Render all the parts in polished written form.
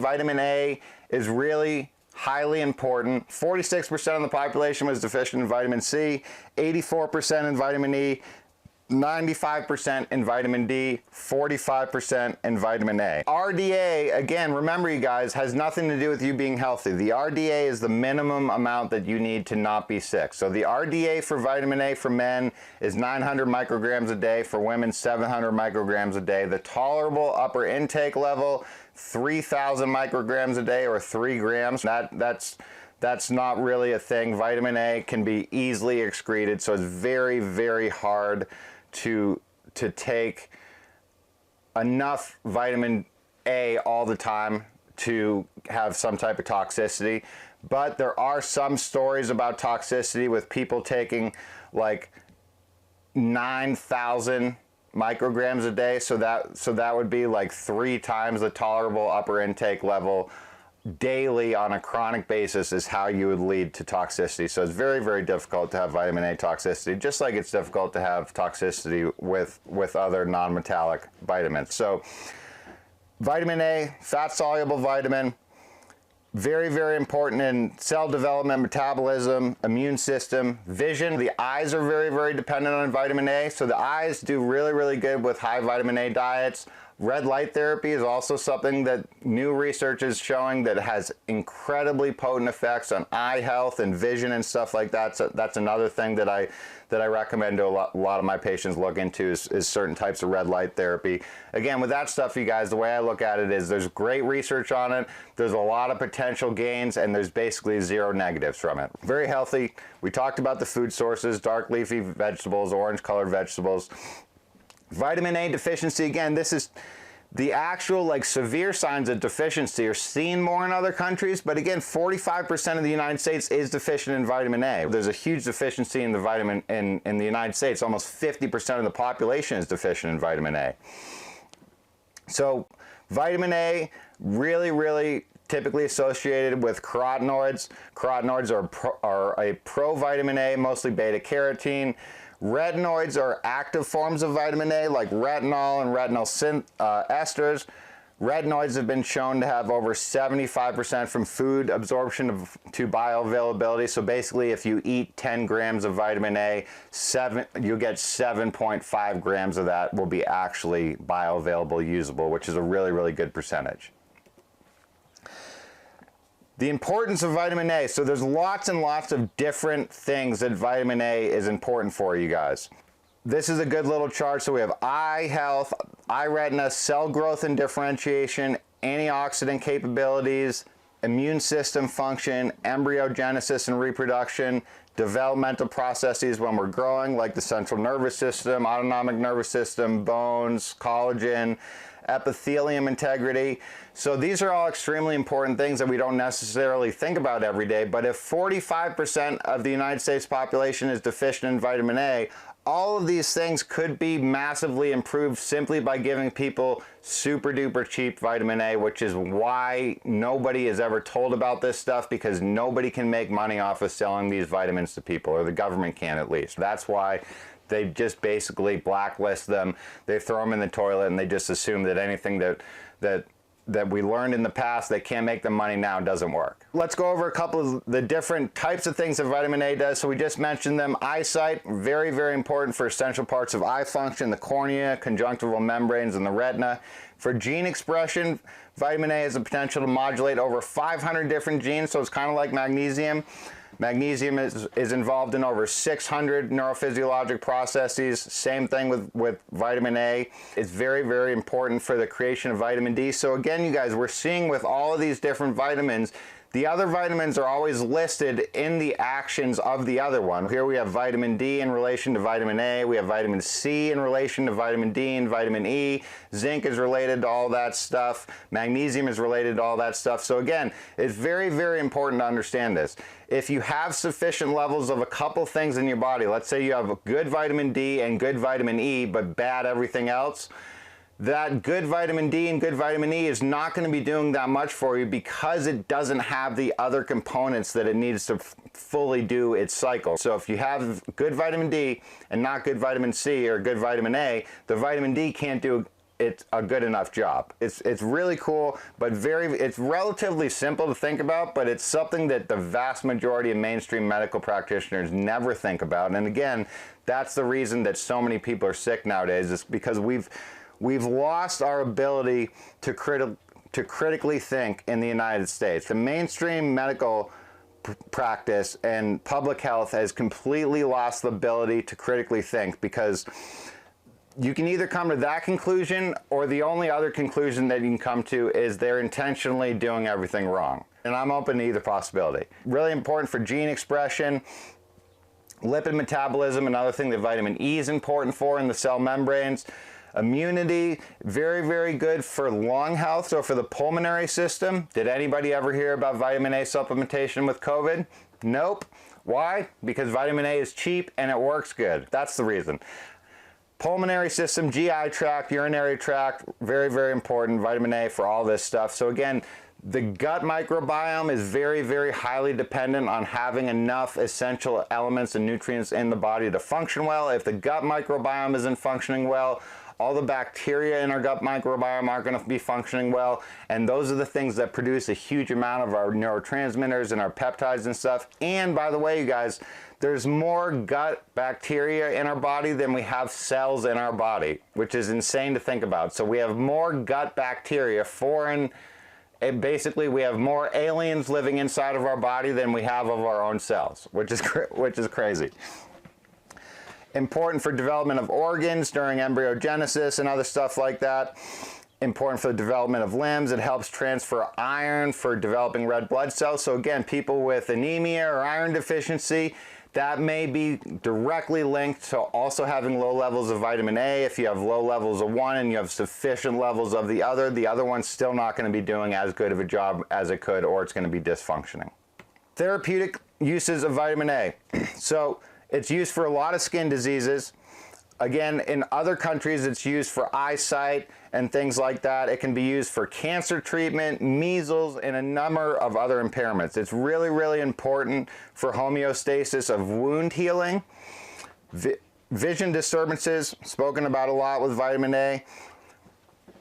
Vitamin A is really highly important. 46% of the population was deficient in vitamin C, 84% in vitamin E, 95% in vitamin D, 45% in vitamin A. RDA, again, remember you guys, has nothing to do with you being healthy. The RDA is the minimum amount that you need to not be sick. So the RDA for vitamin A for men is 900 micrograms a day, for women 700 micrograms a day. The tolerable upper intake level, 3,000 micrograms a day, or 3 grams. That's not really a thing. Vitamin A can be easily excreted, so it's very, very hard to take enough vitamin A all the time to have some type of toxicity. But there are some stories about toxicity with people taking like 9,000 micrograms a day, so that would be like 3 times the tolerable upper intake level daily on a chronic basis is how you would lead to toxicity. So it's very, very difficult to have vitamin A toxicity, just like it's difficult to have toxicity with other non-metallic vitamins. So vitamin A, fat-soluble vitamin, very, very important in cell development, metabolism, immune system, vision. The eyes are very, very dependent on vitamin A. So the eyes do really, really good with high vitamin A diets. Red light therapy is also something that new research is showing that has incredibly potent effects on eye health and vision and stuff like that. So that's another thing that I recommend to a lot of my patients look into is certain types of red light therapy. Again, with that stuff, you guys, the way I look at it is there's great research on it. There's a lot of potential gains, and there's basically 0 negatives from it. Very healthy. We talked about the food sources, dark leafy vegetables, orange colored vegetables. Vitamin A deficiency, again, this is the actual like severe signs of deficiency are seen more in other countries, but again, 45% of the United States is deficient in vitamin A. There's a huge deficiency in the vitamin in the United States. Almost 50% of the population is deficient in vitamin A. So vitamin A, really, really typically associated with carotenoids. Carotenoids are a pro-vitamin A, mostly beta-carotene. Retinoids are active forms of vitamin A, like retinol and retinol esters. Retinoids have been shown to have over 75% from food absorption to bioavailability. So basically, if you eat 10 grams of vitamin A, you'll get 7.5 grams of that will be actually bioavailable, usable, which is a really, really good percentage. The importance of vitamin A. So there's lots and lots of different things that vitamin A is important for, you guys. This is a good little chart. So we have eye health, eye retina, cell growth and differentiation, antioxidant capabilities, immune system function, embryogenesis and reproduction, developmental processes when we're growing, like the central nervous system, autonomic nervous system, bones, collagen, epithelium integrity. So these are all extremely important things that we don't necessarily think about every day, but if 45% of the United States population is deficient in vitamin A, all of these things could be massively improved simply by giving people super duper cheap vitamin A, which is why nobody is ever told about this stuff, because nobody can make money off of selling these vitamins to people, or the government can at least. That's why they just basically blacklist them. They throw them in the toilet, and they just assume that anything that we learned in the past they can't make the money now doesn't work. Let's go over a couple of the different types of things that vitamin A does. So we just mentioned them. Eyesight, very, very important for essential parts of eye function, the cornea, conjunctival membranes, and the retina. For gene expression, vitamin A has the potential to modulate over 500 different genes, so it's kind of like magnesium. Magnesium is involved in over 600 neurophysiologic processes. Same thing with vitamin A. It's very, very important for the creation of vitamin D. So again, you guys, we're seeing with all of these different vitamins, the other vitamins are always listed in the actions of the other one. Here we have vitamin D in relation to vitamin A. We have vitamin C in relation to vitamin D and vitamin E. Zinc is related to all that stuff. Magnesium is related to all that stuff. So again, it's very, very important to understand this. If you have sufficient levels of a couple things in your body, let's say you have good vitamin D and good vitamin E, but bad everything else, that good vitamin D and good vitamin E is not going to be doing that much for you because it doesn't have the other components that it needs to fully do its cycle. So if you have good vitamin D and not good vitamin C or good vitamin A, the vitamin D can't do it's a good enough job. It's really cool, but it's relatively simple to think about, but it's something that the vast majority of mainstream medical practitioners never think about. And again, that's the reason that so many people are sick nowadays, is because we've lost our ability to critically think in the United States. The mainstream medical practice and public health has completely lost the ability to critically think, because you can either come to that conclusion, or the only other conclusion that you can come to is they're intentionally doing everything wrong. And I'm open to either possibility. Really important for gene expression, lipid metabolism, another thing that vitamin E is important for in the cell membranes. Immunity, very, very good for lung health, so for the pulmonary system. Did anybody ever hear about vitamin A supplementation with COVID? Nope. Why? Because vitamin A is cheap and it works good. That's the reason. Pulmonary system, GI tract, urinary tract, very, very important. Vitamin A for all this stuff. So again, the gut microbiome is very, very highly dependent on having enough essential elements and nutrients in the body to function well. If the gut microbiome isn't functioning well, all the bacteria in our gut microbiome aren't going to be functioning well, and those are the things that produce a huge amount of our neurotransmitters and our peptides and stuff. And by the way, you guys, there's more gut bacteria in our body than we have cells in our body, which is insane to think about. So we have more gut bacteria, basically we have more aliens living inside of our body than we have of our own cells, which is crazy. Important for development of organs during embryogenesis and other stuff like that. Important for the development of limbs. It helps transfer iron for developing red blood cells. So again, people with anemia or iron deficiency, that may be directly linked to also having low levels of vitamin A. If you have low levels of one and you have sufficient levels of the other one's still not going to be doing as good of a job as it could, or it's going to be dysfunctioning. Therapeutic uses of vitamin A. So it's used for a lot of skin diseases. Again, in other countries, it's used for eyesight and things like that. It can be used for cancer treatment, measles, and a number of other impairments. It's really, really important for homeostasis of wound healing. Vision disturbances, spoken about a lot with vitamin A.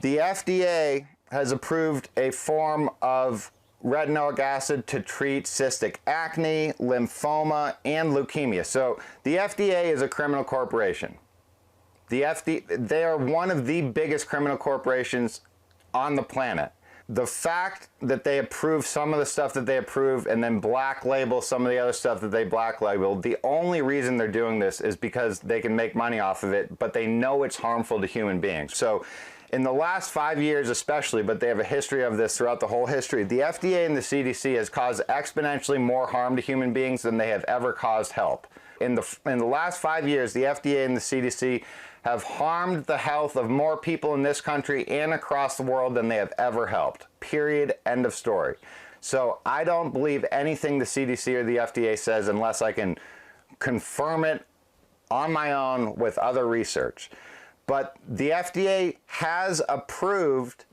The FDA has approved a form of retinoic acid to treat cystic acne, lymphoma, and leukemia. So the FDA is a criminal corporation. They are one of the biggest criminal corporations on the planet. The fact that they approve some of the stuff that they approve and then black label some of the other stuff that they black label, the only reason they're doing this is because they can make money off of it, but they know it's harmful to human beings. So in the last 5 years especially, but they have a history of this throughout the whole history, the FDA and the CDC has caused exponentially more harm to human beings than they have ever caused help. In the last 5 years, the FDA and the CDC have harmed the health of more people in this country and across the world than they have ever helped. Period. End of story. So I don't believe anything the CDC or the FDA says unless I can confirm it on my own with other research. But the FDA has approved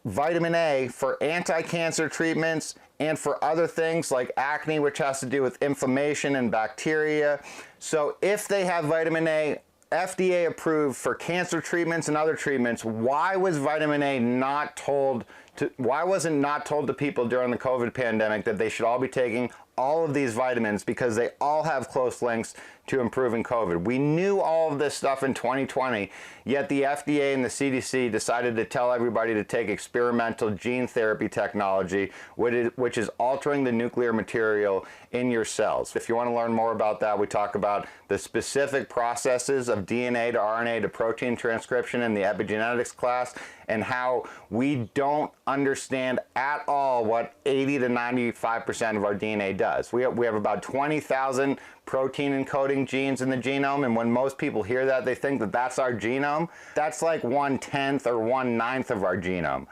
vitamin A for anti-cancer treatments and for other things like acne, which has to do with inflammation and bacteria. So if they have vitamin A FDA approved for cancer treatments and other treatments, why was vitamin A not told to, why wasn't not told to people during the COVID pandemic that they should all be taking all of these vitamins because they all have close links to improving COVID? We knew all of this stuff in 2020, yet the FDA and the CDC decided to tell everybody to take experimental gene therapy technology, which is altering the nuclear material in your cells. If you want to learn more about that, we talk about the specific processes of DNA to RNA to protein transcription in the epigenetics class, and how we don't understand at all what 80 to 95% of our DNA does. We have about 20,000 protein encoding genes in the genome, and when most people hear that, they think that that's our genome. That's like 1/10 or 1/9 of our genome.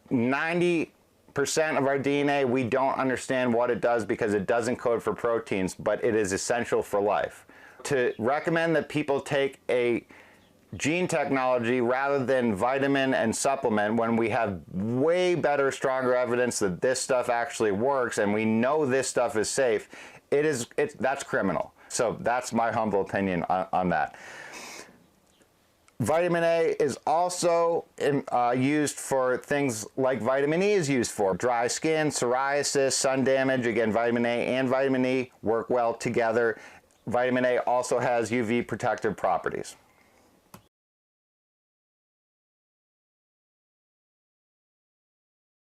90% of our DNA, we don't understand what it does because it doesn't code for proteins, but it is essential for life. To recommend that people take a gene technology rather than vitamin and supplement when we have way better, stronger evidence that this stuff actually works and we know this stuff is safe, that's criminal. So that's my humble opinion on that. Vitamin A is also used for things like vitamin E is used for. Dry skin, psoriasis, sun damage. Again, vitamin A and vitamin E work well together. Vitamin A also has UV protective properties.